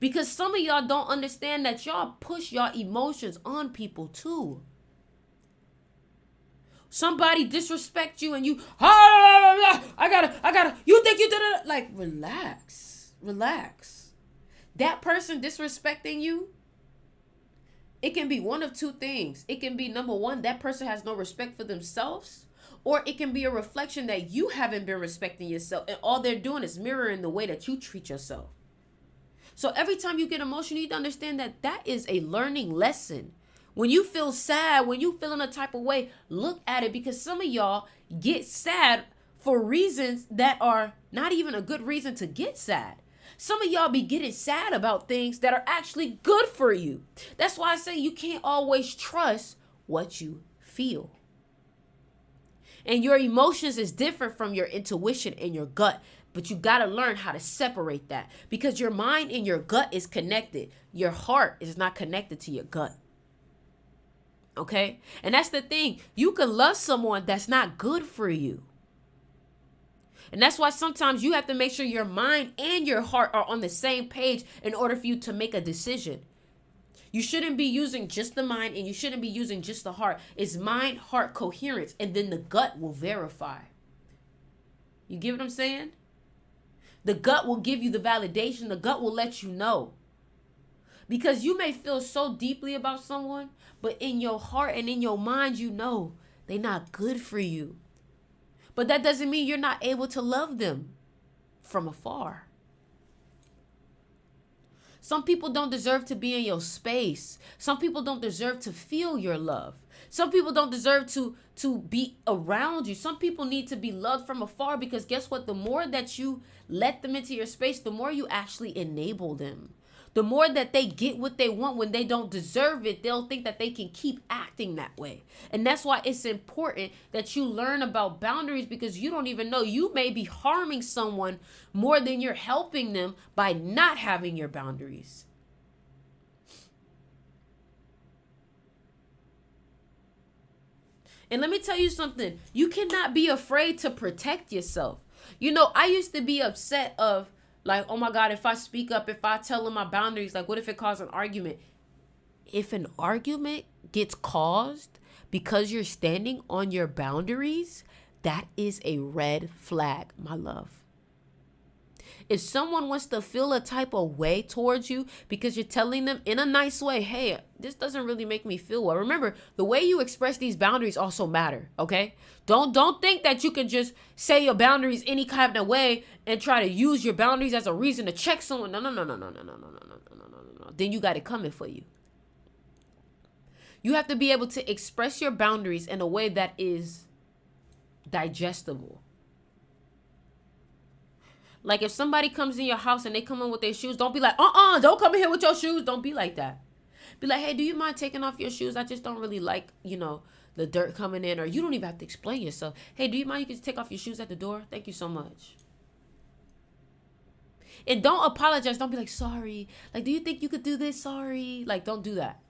Because some of y'all don't understand that y'all push y'all emotions on people too. Somebody disrespect you and you, I gotta, you think you did it? Like, relax. That person disrespecting you, it can be one of two things. It can be, number one, that person has no respect for themselves, or it can be a reflection that you haven't been respecting yourself, and all they're doing is mirroring the way that you treat yourself. So every time you get emotional, you need to understand that that is a learning lesson. When you feel sad, when you feel in a type of way, look at it, because some of y'all get sad for reasons that are not even a good reason to get sad. Some of y'all be getting sad about things that are actually good for you. That's why I say you can't always trust what you feel. And your emotions is different from your intuition and your gut. But you got to learn how to separate that, because your mind and your gut is connected. Your heart is not connected to your gut. Okay? And that's the thing. You can love someone that's not good for you. And that's why sometimes you have to make sure your mind and your heart are on the same page in order for you to make a decision. You shouldn't be using just the mind, and you shouldn't be using just the heart. It's mind, heart, coherence, and then the gut will verify. You get what I'm saying? The gut will give you the validation. The gut will let you know. Because you may feel so deeply about someone, but in your heart and in your mind, you know they're not good for you. But that doesn't mean you're not able to love them from afar. Some people don't deserve to be in your space. Some people don't deserve to feel your love. Some people don't deserve to be around you. Some people need to be loved from afar, because guess what? The more that you let them into your space, the more you actually enable them. The more that they get what they want when they don't deserve it, they'll think that they can keep acting that way. And that's why it's important that you learn about boundaries, because you don't even know. You may be harming someone more than you're helping them by not having your boundaries. And let me tell you something. You cannot be afraid to protect yourself. You know, I used to be upset of, like, oh my God, if I speak up, if I tell them my boundaries, like, what if it causes an argument? If an argument gets caused because you're standing on your boundaries, that is a red flag, my love. If someone wants to feel a type of way towards you because you're telling them in a nice way, hey, this doesn't really make me feel well. Remember, the way you express these boundaries also matter, okay? Don't think that you can just say your boundaries any kind of way and try to use your boundaries as a reason to check someone. No. Then you got it coming for you. You have to be able to express your boundaries in a way that is digestible. Like, if somebody comes in your house and they come in with their shoes, don't be like, don't come in here with your shoes. Don't be like that. Be like, hey, do you mind taking off your shoes? I just don't really like, the dirt coming in. Or you don't even have to explain yourself. Hey, do you mind you can just take off your shoes at the door? Thank you so much. And don't apologize. Don't be like, sorry. Like, do you think you could do this? Sorry. Like, don't do that.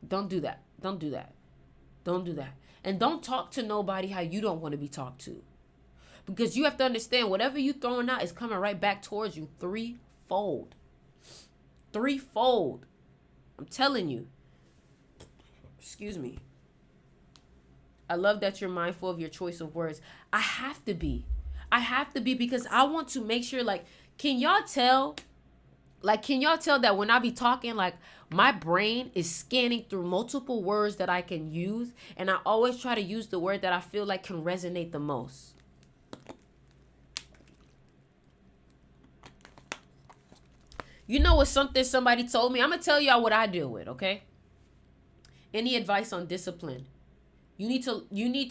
Don't do that. Don't do that. Don't do that. And don't talk to nobody how you don't want to be talked to. Because you have to understand, whatever you throwing out is coming right back towards you threefold. Threefold. I'm telling you. Excuse me. I love that you're mindful of your choice of words. I have to be. Because I want to make sure, like, can y'all tell that when I be talking, like, my brain is scanning through multiple words that I can use, and I always try to use the word that I feel like can resonate the most. You know what's something somebody told me? I'm going to tell y'all what I deal with, okay? Any advice on discipline? You need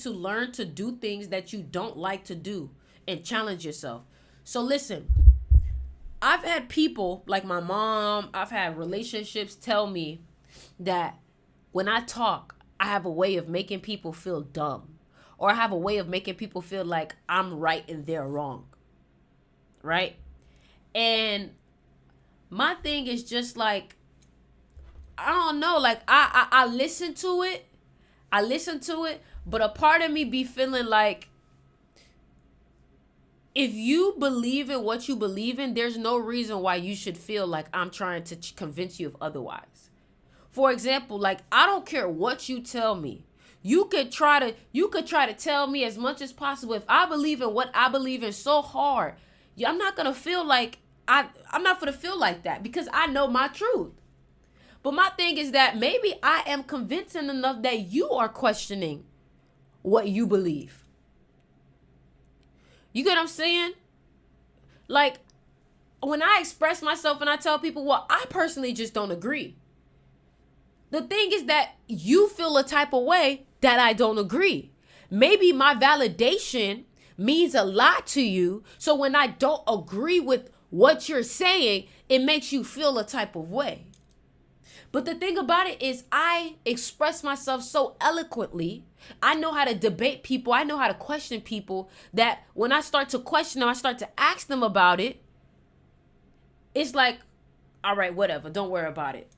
to learn to do things that you don't like to do and challenge yourself. So listen, I've had people like my mom, I've had relationships tell me that when I talk, I have a way of making people feel dumb, or I have a way of making people feel like I'm right and they're wrong. Right? And my thing is just like, I don't know, like I listen to it. But a part of me be feeling like, if you believe in what you believe in, there's no reason why you should feel like I'm trying to convince you of otherwise. For example, like, I don't care what you tell me. You could try to tell me as much as possible. If I believe in what I believe in so hard, I'm not gonna feel like I'm not gonna feel like that, because I know my truth. But my thing is that maybe I am convincing enough that you are questioning what you believe. You get what I'm saying? Like, when I express myself and I tell people, well, I personally just don't agree. The thing is that you feel a type of way that I don't agree. Maybe my validation means a lot to you. So when I don't agree with what you're saying, it makes you feel a type of way. But the thing about it is I express myself so eloquently. I know how to debate people. I know how to question people that when I start to question them, I start to ask them about it. It's like, all right, whatever. Don't worry about it.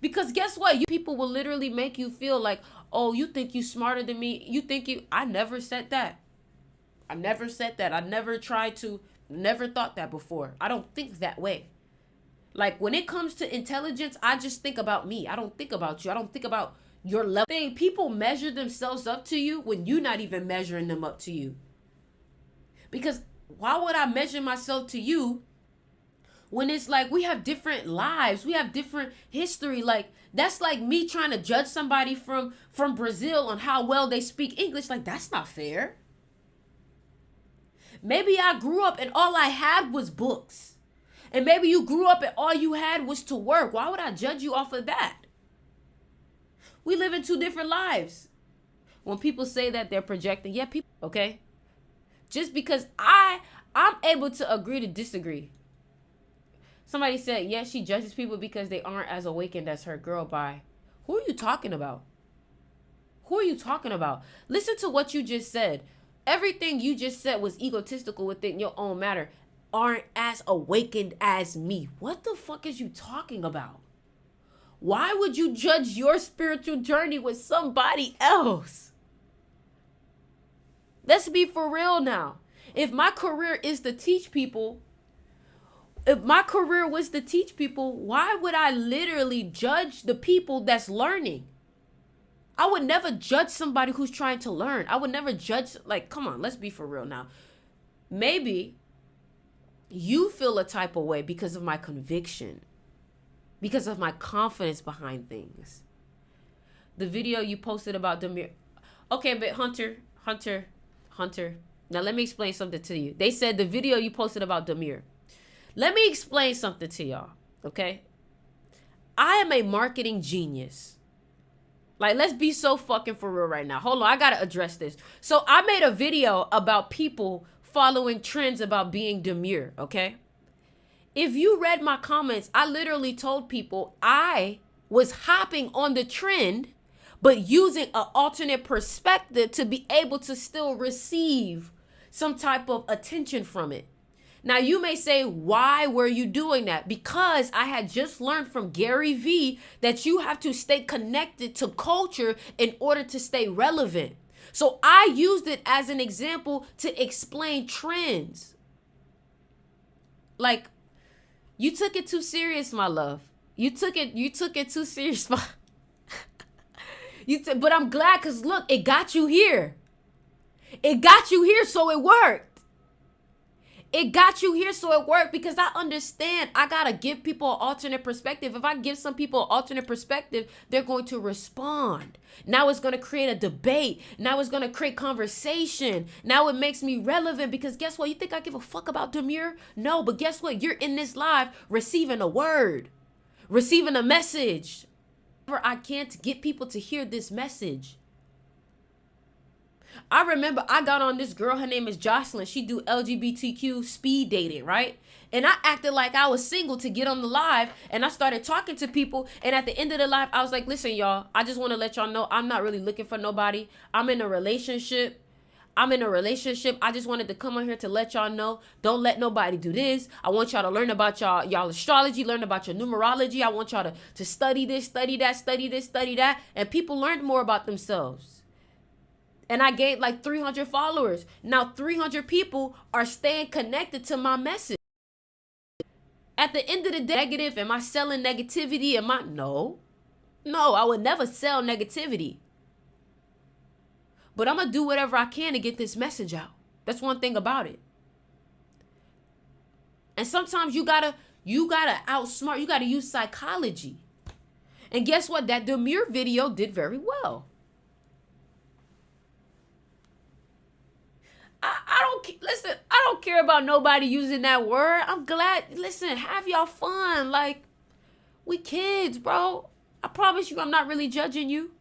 Because guess what? You people will literally make you feel like, oh, you think you smarter than me. You think you, I never said that. I never said that. I never never thought that before. I don't think that way. Like when it comes to intelligence, I just think about me. I don't think about you. I don't think about your level. People measure themselves up to you when you're not even measuring them up to you. Because why would I measure myself to you when it's like we have different lives, we have different history? Like that's like me trying to judge somebody from Brazil on how well they speak English. Like that's not fair. Maybe I grew up and all I had was books. And maybe you grew up and all you had was to work. Why would I judge you off of that? We live in two different lives. When people say that they're projecting, yeah, people, okay? Just because I'm able to agree to disagree. Somebody said, yeah, she judges people because they aren't as awakened as her. Girl, bye. Who are you talking about? Who are you talking about? Listen to what you just said. Everything you just said was egotistical within your own matter. Aren't as awakened as me. What the fuck is you talking about? Why would you judge your spiritual journey with somebody else? Let's be for real now. If my career is to teach people, why would I literally judge the people that's learning? I would never judge somebody who's trying to learn. I would never judge, like, come on, let's be for real now. Maybe you feel a type of way because of my conviction, because of my confidence behind things. The video you posted about Demir. Okay, but Hunter. Now let me explain something to you. They said the video you posted about Demir. Let me explain something to y'all, okay? I am a marketing genius. Like, let's be so fucking for real right now. Hold on, I gotta address this. So I made a video about people following trends about being demure, okay? If you read my comments, I literally told people I was hopping on the trend, but using an alternate perspective to be able to still receive some type of attention from it. Now, you may say, why were you doing that? Because I had just learned from Gary Vee that you have to stay connected to culture in order to stay relevant. So I used it as an example to explain trends. Like, you took it too serious, my love. You took it too serious. But I'm glad, because look, it got you here. It got you here, so it worked. It got you here, so it worked, because I understand I got to give people an alternate perspective. If I give some people an alternate perspective, they're going to respond. Now it's going to create a debate. Now it's going to create conversation. Now it makes me relevant, because guess what? You think I give a fuck about Demure? No, but guess what? You're in this live receiving a word, receiving a message. I can't get people to hear this message. I remember I got on this girl, her name is Jocelyn. She do LGBTQ speed dating, right? And I acted like I was single to get on the live, and I started talking to people. And at the end of the live, I was like, listen, y'all, I just want to let y'all know I'm not really looking for nobody. I'm in a relationship. I just wanted to come on here to let y'all know, don't let nobody do this. I want y'all to learn about y'all astrology, learn about your numerology. I want y'all to study this, study that, study this, study that. And people learned more about themselves. And I gained like 300 followers. Now 300 people are staying connected to my message. At the end of the day, negative, am I selling negativity? No, I would never sell negativity. But I'm going to do whatever I can to get this message out. That's one thing about it. And sometimes you gotta outsmart, you gotta use psychology. And guess what? That Demure video did very well. I don't care about nobody using that word. I'm glad. Listen, have y'all fun. Like, we kids, bro. I promise you, I'm not really judging you.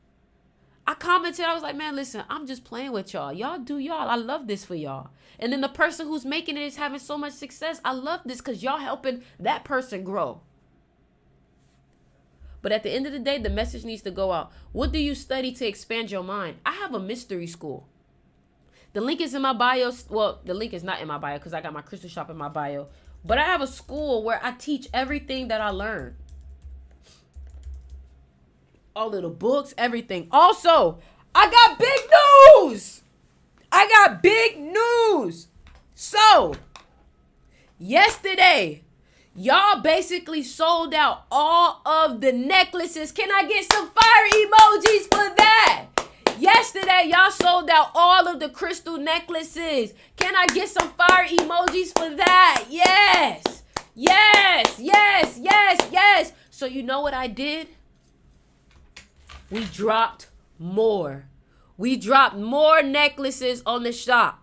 I commented, I was like, man, listen, I'm just playing with y'all. Y'all do y'all. I love this for y'all. And then the person who's making it is having so much success. I love this because y'all helping that person grow. But at the end of the day, the message needs to go out. What do you study to expand your mind? I have a mystery school. The link is in my bio. Well, the link is not in my bio because I got my crystal shop in my bio. But I have a school where I teach everything that I learned. All of the books, everything. Also, I got big news. I got big news. So, yesterday, y'all basically sold out all of the necklaces. Can I get some fire emojis for that? Yesterday, y'all sold out all of the crystal necklaces. Can I get some fire emojis for that? Yes. Yes, yes, yes, yes. So you know what I did? We dropped more. We dropped more necklaces on the shop.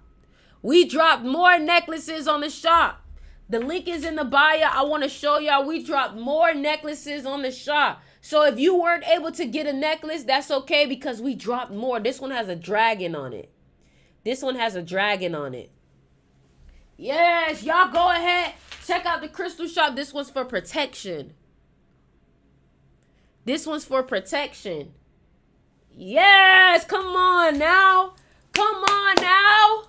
We dropped more necklaces on the shop. The link is in the bio. I want to show y'all we dropped more necklaces on the shop. So if you weren't able to get a necklace, that's okay because we dropped more. This one has a dragon on it. This one has a dragon on it. Yes, y'all go ahead. Check out the crystal shop. This one's for protection. This one's for protection. Yes, come on now. Come on now.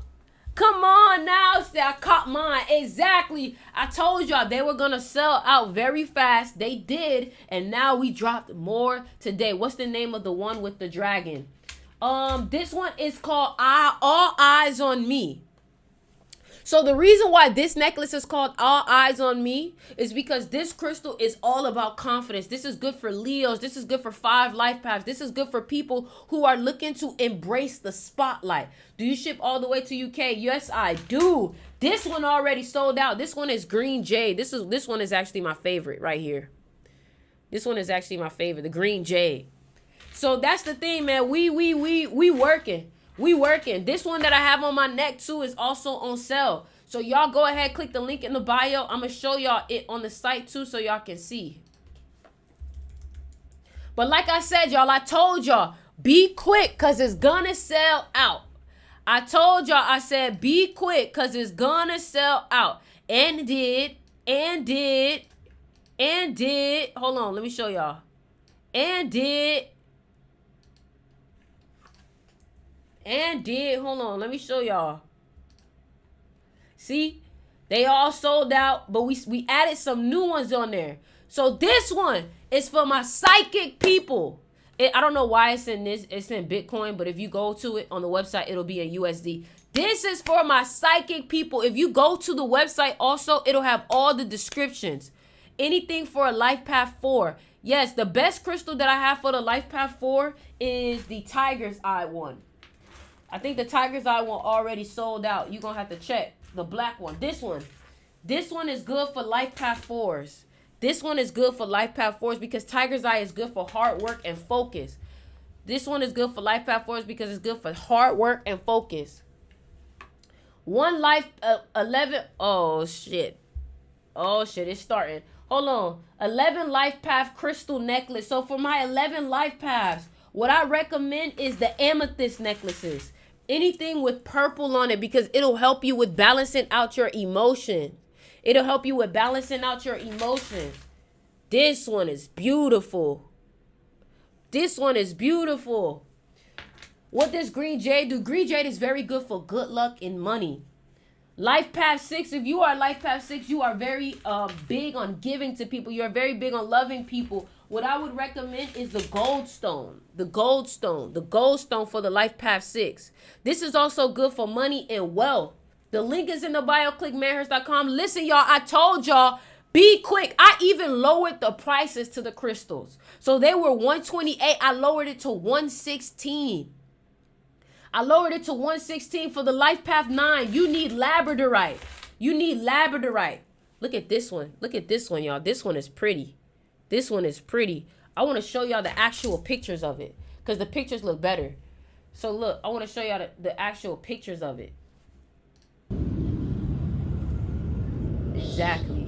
Come on now. See, I caught mine. Exactly. I told y'all they were going to sell out very fast. They did. And now we dropped more today. What's the name of the one with the dragon? This one is called All Eyes on Me. So the reason why this necklace is called All Eyes on Me is because this crystal is all about confidence. This is good for Leos. This is good for 5 life paths. This is good for people who are looking to embrace the spotlight. Do you ship all the way to UK? Yes, I do. This one already sold out. This one is Green Jade. This one is actually my favorite right here. This one is actually my favorite, the Green Jade. So that's the thing, man. We working. We working. This one that I have on my neck too is also on sale. So y'all go ahead, click the link in the bio. I'm going to show y'all it on the site too so y'all can see. But like I said, y'all, I told y'all, be quick because it's going to sell out. I told y'all, I said, be quick because it's going to sell out. And did. Hold on, let me show y'all. And did. Hold on, let me show y'all. See, they all sold out, but we added some new ones on there. So this one is for my psychic people. I don't know why it's in Bitcoin, but if you go to it on the website, it'll be in USD. This is for my psychic people. If you go to the website also, it'll have all the descriptions. Anything for a Life Path 4. Yes, the best crystal that I have for the Life Path 4 is the Tiger's Eye one. I think the Tiger's Eye one already sold out. You're going to have to check the black one. This one is good for Life Path 4s. This one is good for Life Path 4s because Tiger's Eye is good for hard work and focus. This one is good for Life Path 4s because it's good for hard work and focus. 11. Oh, shit. It's starting. Hold on. 11 Life Path crystal necklace. So for my 11 Life Paths, what I recommend is the amethyst necklaces. Anything with purple on it because it'll help you with balancing out your emotions. It'll help you with balancing out your emotions. This one is beautiful. This one is beautiful. What does Green Jade do? Green Jade is very good for good luck and money. Life Path 6, if you are Life Path 6, you are very big on giving to people. You're very big on loving people. What I would recommend is the gold stone. The gold stone for the Life Path 6. This is also good for money and wealth. The link is in the bio. Click manhurst.com. Listen, y'all, I told y'all, be quick. I even lowered the prices to the crystals. So they were $128. I lowered it to $116. I lowered it to $116 for the Life Path 9. You need labradorite. Look at this one. Look at this one, y'all. This one is pretty. I want to show y'all the actual pictures of it because the pictures look better. So look, I want to show y'all the actual pictures of it. Exactly.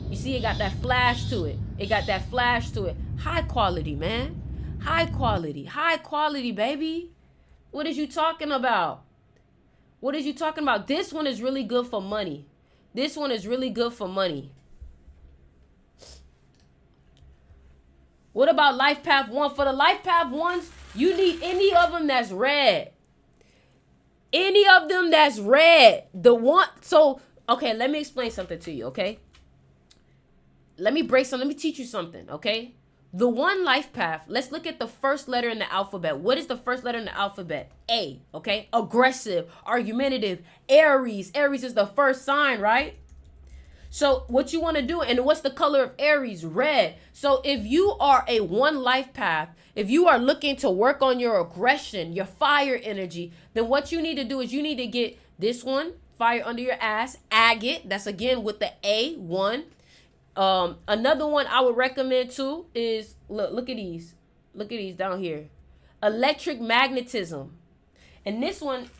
You see, it got that flash to it. High quality, man. High quality, baby. What is you talking about? This one is really good for money. What about life path 1? For the life path 1s, you need any of them that's red. Any of them that's red. The one, so, okay, let me explain something to you, okay? Let me teach you something, okay? The 1 life path, let's look at the first letter in the alphabet. What is the first letter in the alphabet? A, okay? Aggressive, argumentative, Aries. Aries is the first sign, right? So what you want to do, and what's the color of Aries? Red. So if you are a 1 life path, if you are looking to work on your aggression, your fire energy, then what you need to do is you need to get this one, fire under your ass, agate. That's again with the A1. Another one I would recommend too is, look at these. Look at these down here. Electric magnetism. And this one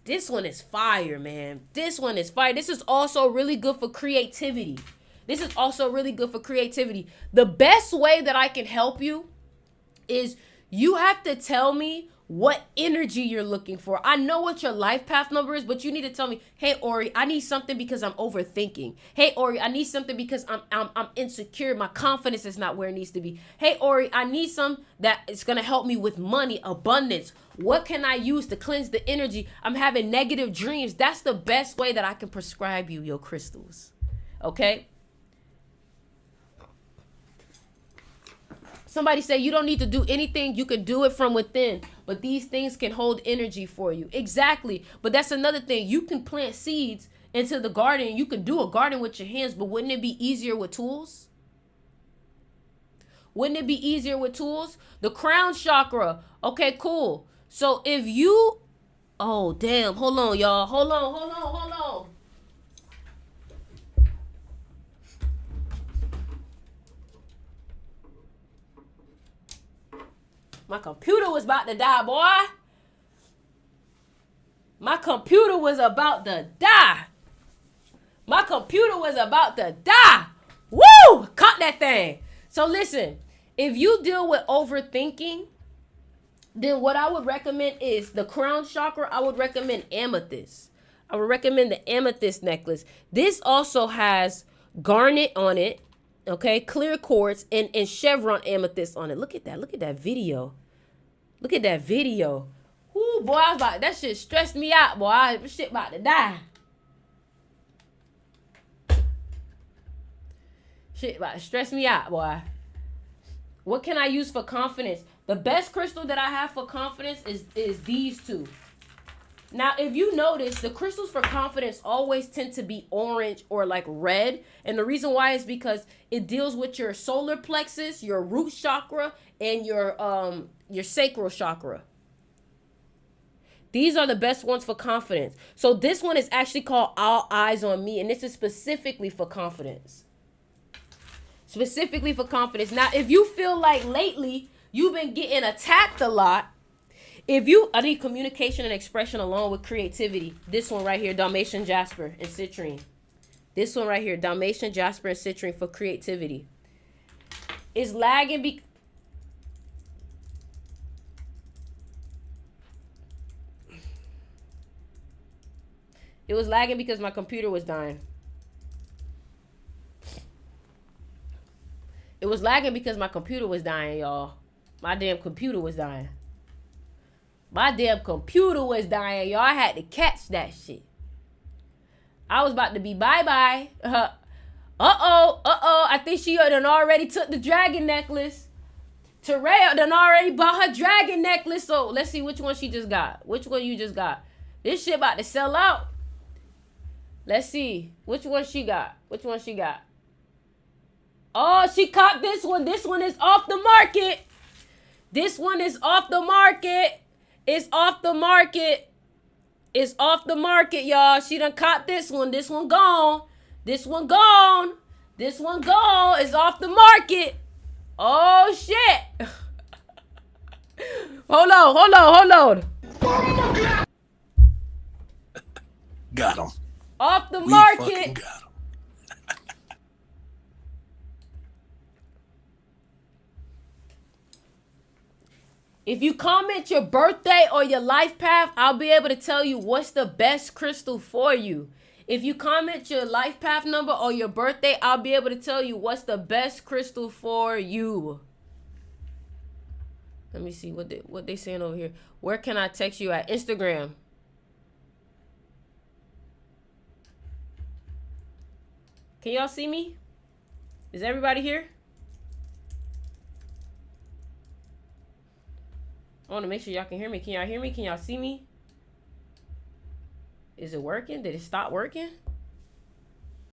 is fire, man. This one is fire. This is also really good for creativity. The best way that I can help you is you have to tell me what energy you're looking for. I know what your life path number is, but you need to tell me, hey, Ori, I need something because I'm overthinking. Hey, Ori, I need something because I'm insecure. My confidence is not where it needs to be. Hey, Ori, I need some that is going to help me with money, abundance. What can I use to cleanse the energy? I'm having negative dreams. That's the best way that I can prescribe you your crystals. Okay? Somebody say you don't need to do anything. You can do it from within. But these things can hold energy for you. Exactly. But that's another thing. You can plant seeds into the garden. You can do a garden with your hands. But wouldn't it be easier with tools? The crown chakra. Okay, cool. So if you... Oh, damn. Hold on, y'all. Hold on. My computer was about to die, boy. My computer was about to die. Woo! Caught that thing. So listen, if you deal with overthinking, then what I would recommend is the crown chakra. I would recommend amethyst. I would recommend the amethyst necklace. This also has garnet on it. Okay, clear quartz and chevron amethyst on it. Look at that video. Ooh, boy, that shit stressed me out, boy. Shit about to die. Shit about to stress me out, boy. What can I use for confidence? The best crystal that I have for confidence is these two. Now, if you notice, the crystals for confidence always tend to be orange or like red. And the reason why is because it deals with your solar plexus, your root chakra, and your sacral chakra. These are the best ones for confidence. So this one is actually called All Eyes on Me. And this is specifically for confidence. Now, if you feel like lately you've been getting attacked a lot, I need communication and expression along with creativity. This one right here, Dalmatian Jasper and Citrine. For creativity. It's lagging It was lagging because my computer was dying. Y'all. My damn computer was dying. Y'all. I had to catch that shit. I was about to be bye-bye. I think she done already took the dragon necklace. Terrell done already bought her dragon necklace. So let's see which one she just got. Which one you just got? This shit about to sell out. Let's see. Which one she got? Oh, she caught this one. This one is off the market. It's off the market, y'all. She done caught this one. This one gone. It's off the market. Oh, shit. Hold on. Got him. Off the market. We fucking got him. If you comment your birthday or your life path, I'll be able to tell you what's the best crystal for you. If you comment your life path number or your birthday, I'll be able to tell you what's the best crystal for you. Let me see what they saying over here. Where can I text you at? Instagram. Can y'all see me? Is everybody here? I want to make sure y'all can hear me. Can y'all hear me? Can y'all see me? Is it working? Did it stop working?